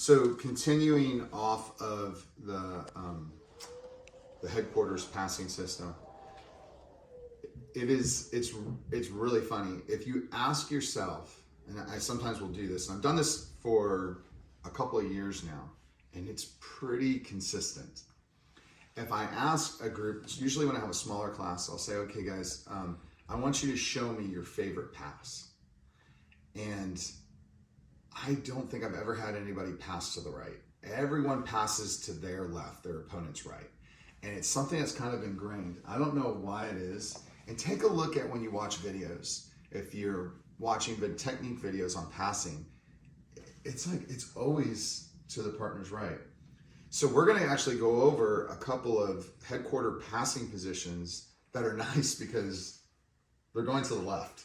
So continuing off of the headquarters passing system, it's really funny. If you ask yourself, and I sometimes will do this, and I've done this for a couple of years now, and it's pretty consistent. If I ask a group, usually when I have a smaller class, I'll say, okay guys, I want you to show me your favorite pass. And I don't think I've ever had anybody pass to the right. Everyone passes to their left, their opponent's right. And it's something that's kind of ingrained. I don't know why it is. And take a look at when you watch videos. If you're watching the technique videos on passing, it's like, it's always to the partner's right. So we're gonna actually go over a couple of headquarter passing positions that are nice because they're going to the left.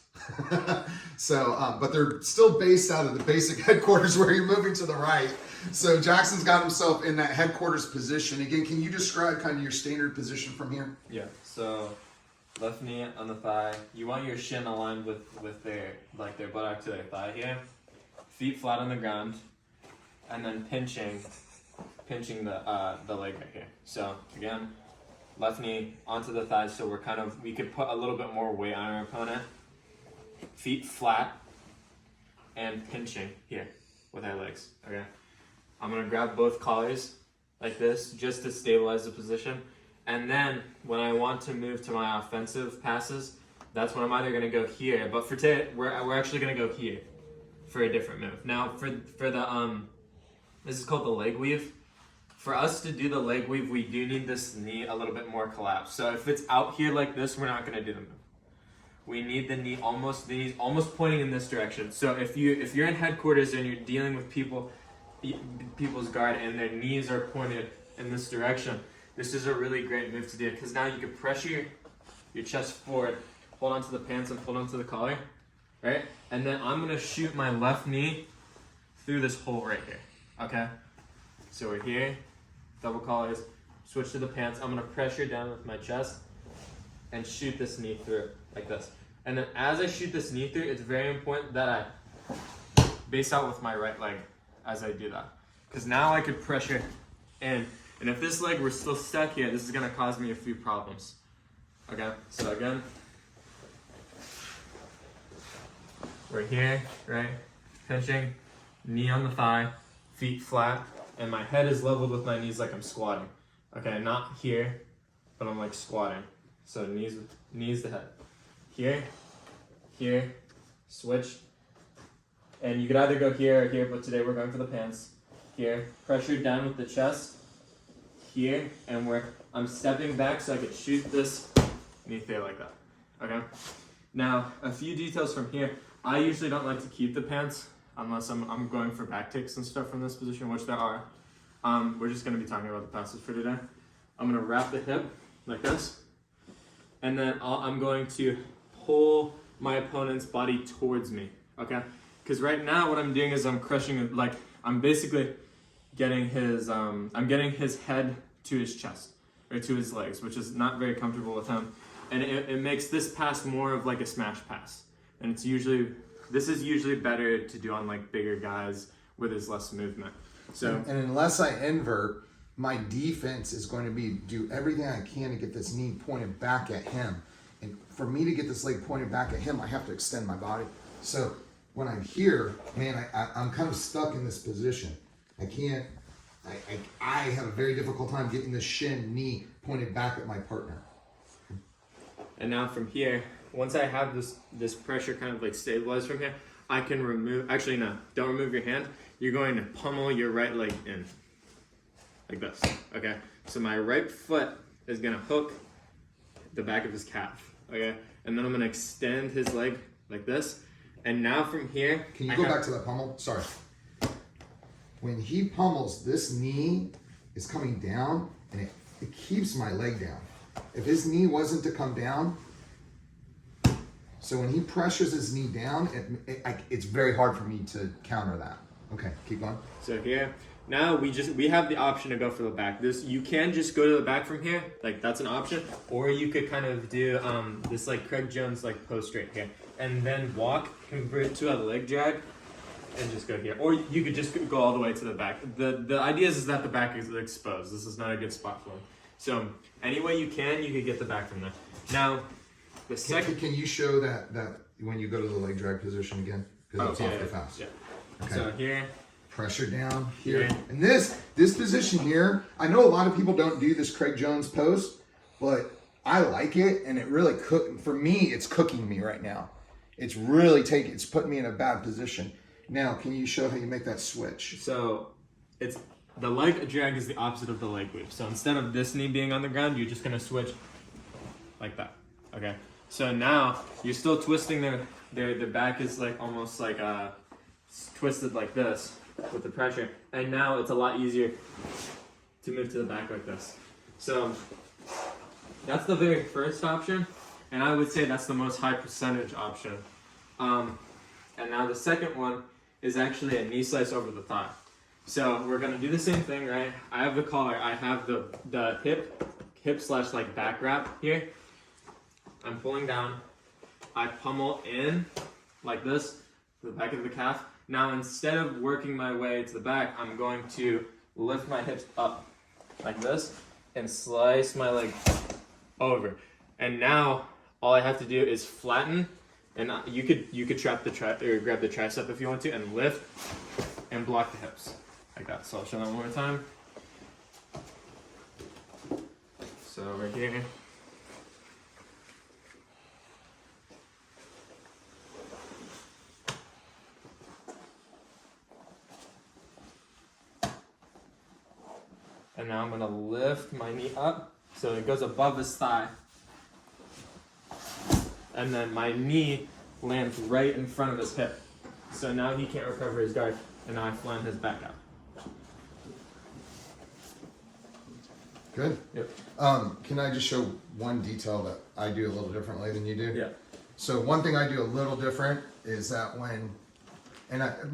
So, but they're still based out of the basic headquarters where you're moving to the right. So Jackson's got himself in that headquarters position. Again, can you describe kind of your standard position from here? Yeah, so left knee on the thigh. You want your shin aligned with their buttock to their thigh here. Feet flat on the ground, and then pinching the leg right here. So again, left knee onto the thighs, so we could put a little bit more weight on our opponent. Feet flat and pinching here with our legs, okay? I'm gonna grab both collars like this just to stabilize the position. And then when I want to move to my offensive passes, that's when I'm either gonna go here, but for today, we're actually gonna go here for a different move. Now for the, this is called the leg weave. For us to do the leg weave, we do need this knee a little bit more collapsed. So if it's out here like this, we're not gonna do the move. We need the knee almost almost pointing in this direction. So if you're in headquarters and you're dealing with people's guard and their knees are pointed in this direction, this is a really great move to do because now you can pressure your chest forward, hold onto the pants and hold onto the collar, right? And then I'm gonna shoot my left knee through this hole right here, okay? So we're here, double collars, switch to the pants. I'm gonna pressure down with my chest and shoot this knee through like this. And then as I shoot this knee through, it's very important that I base out with my right leg as I do that. Because now I could pressure in. And if this leg were still stuck here, this is gonna cause me a few problems. Okay, so again, we're here, right? Pinching, knee on the thigh, feet flat, and my head is leveled with my knees like I'm squatting. Okay, not here, but I'm like squatting. So knees to head. Here, switch. And you could either go here or here, but today we're going for the pants. Here, pressure down with the chest. Here, and I'm stepping back so I could shoot this knee there like that. Okay? Now, a few details from here. I usually don't like to keep the pants unless I'm going for back kicks and stuff from this position, which there are. We're just gonna be talking about the passes for today. I'm gonna wrap the hip like this. And then I'm going to pull my opponent's body towards me, okay? Because right now what I'm doing is I'm crushing, like I'm basically getting I'm getting his head to his chest, or to his legs, which is not very comfortable with him. And it makes this pass more of like a smash pass. And this is usually better to do on like bigger guys where there's less movement. So, and unless I invert, my defense is going to be do everything I can to get this knee pointed back at him. And for me to get this leg pointed back at him, I have to extend my body. So when I'm here, man, I'm kind of stuck in this position. I have a very difficult time getting the shin knee pointed back at my partner. And now from here, once I have this pressure kind of like stabilized from here, I can remove, actually no, don't remove your hand. You're going to pummel your right leg in, like this, okay? So my right foot is gonna hook the back of his calf, okay? And then I'm gonna extend his leg like this. And now from here, can you go back to that pummel? Sorry. When he pummels, this knee is coming down and it keeps my leg down. If his knee wasn't to come down, so when he pressures his knee down, it's very hard for me to counter that. Okay, keep going. So here, now we have the option to go for the back. You can just go to the back from here, like that's an option, or you could kind of do this like Craig Jones like post right here, and then walk, convert to a leg drag, and just go here. Or you could just go all the way to the back. The idea is that the back is exposed. This is not a good spot for him. So any way you could get the back from there. Now, the second... Can you show that when you go to the leg drag position again? Because it's awfully fast. Yeah. Okay. So here. Pressure down here. Yeah. And this position here, I know a lot of people don't do this Craig Jones pose, but I like it, and it really for me, it's cooking me right now. It's really it's putting me in a bad position. Now, can you show how you make that switch? So it's the leg drag is the opposite of the leg weave. So instead of this knee being on the ground, you're just gonna switch like that. Okay. So now you're still twisting their back is like almost like twisted like this with the pressure, and now it's a lot easier to move to the back like this. So that's the very first option, and I would say that's the most high percentage option. And now the second one is actually a knee slice over the thigh. So we're gonna do the same thing, right? I have the collar, I have the hip slash like back wrap here. I'm pulling down, I pummel in like this to the back of the calf. Now instead of working my way to the back, I'm going to lift my hips up like this and slice my leg over. And now all I have to do is flatten, and you could trap or grab the tricep if you want to, and lift and block the hips like that. So I'll show that one more time. So right here. And now I'm gonna lift my knee up so it goes above his thigh. And then my knee lands right in front of his hip. So now he can't recover his guard, and now I flatten his back out. Good. Yep. Can I just show one detail that I do a little differently than you do? Yeah. So one thing I do a little different is that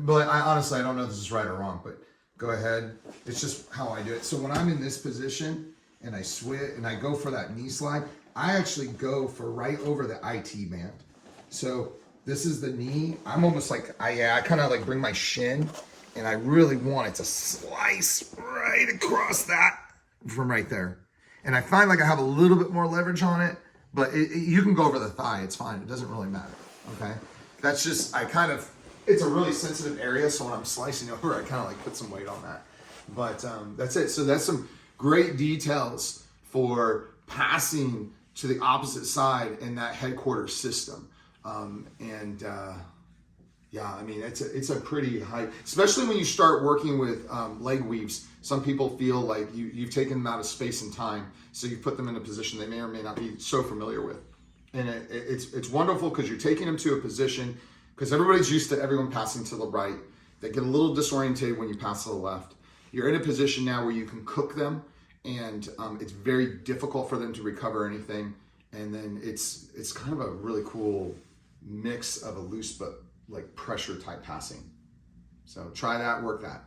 but I honestly, I don't know if this is right or wrong, but go ahead. It's just how I do it. So when I'm in this position and I switch and I go for that knee slide, I actually go for right over the IT band. So this is the knee. I'm almost like, I kind of like bring my shin, and I really want it to slice right across that from right there. And I find like I have a little bit more leverage on it, but you can go over the thigh. It's fine. It doesn't really matter. Okay. That's just, it's a really sensitive area. So when I'm slicing over, I kind of like put some weight on that, but that's it. So that's some great details for passing to the opposite side in that headquarters system. Yeah, I mean, it's a pretty high, especially when you start working with leg weaves. Some people feel like you've taken them out of space and time, so you put them in a position they may or may not be so familiar with. And it's wonderful because you're taking them to a position, because everybody's used to everyone passing to the right. They get a little disoriented when you pass to the left. You're in a position now where you can cook them, and it's very difficult for them to recover anything. And then it's kind of a really cool mix of a loose but like pressure type passing. So try that, work that.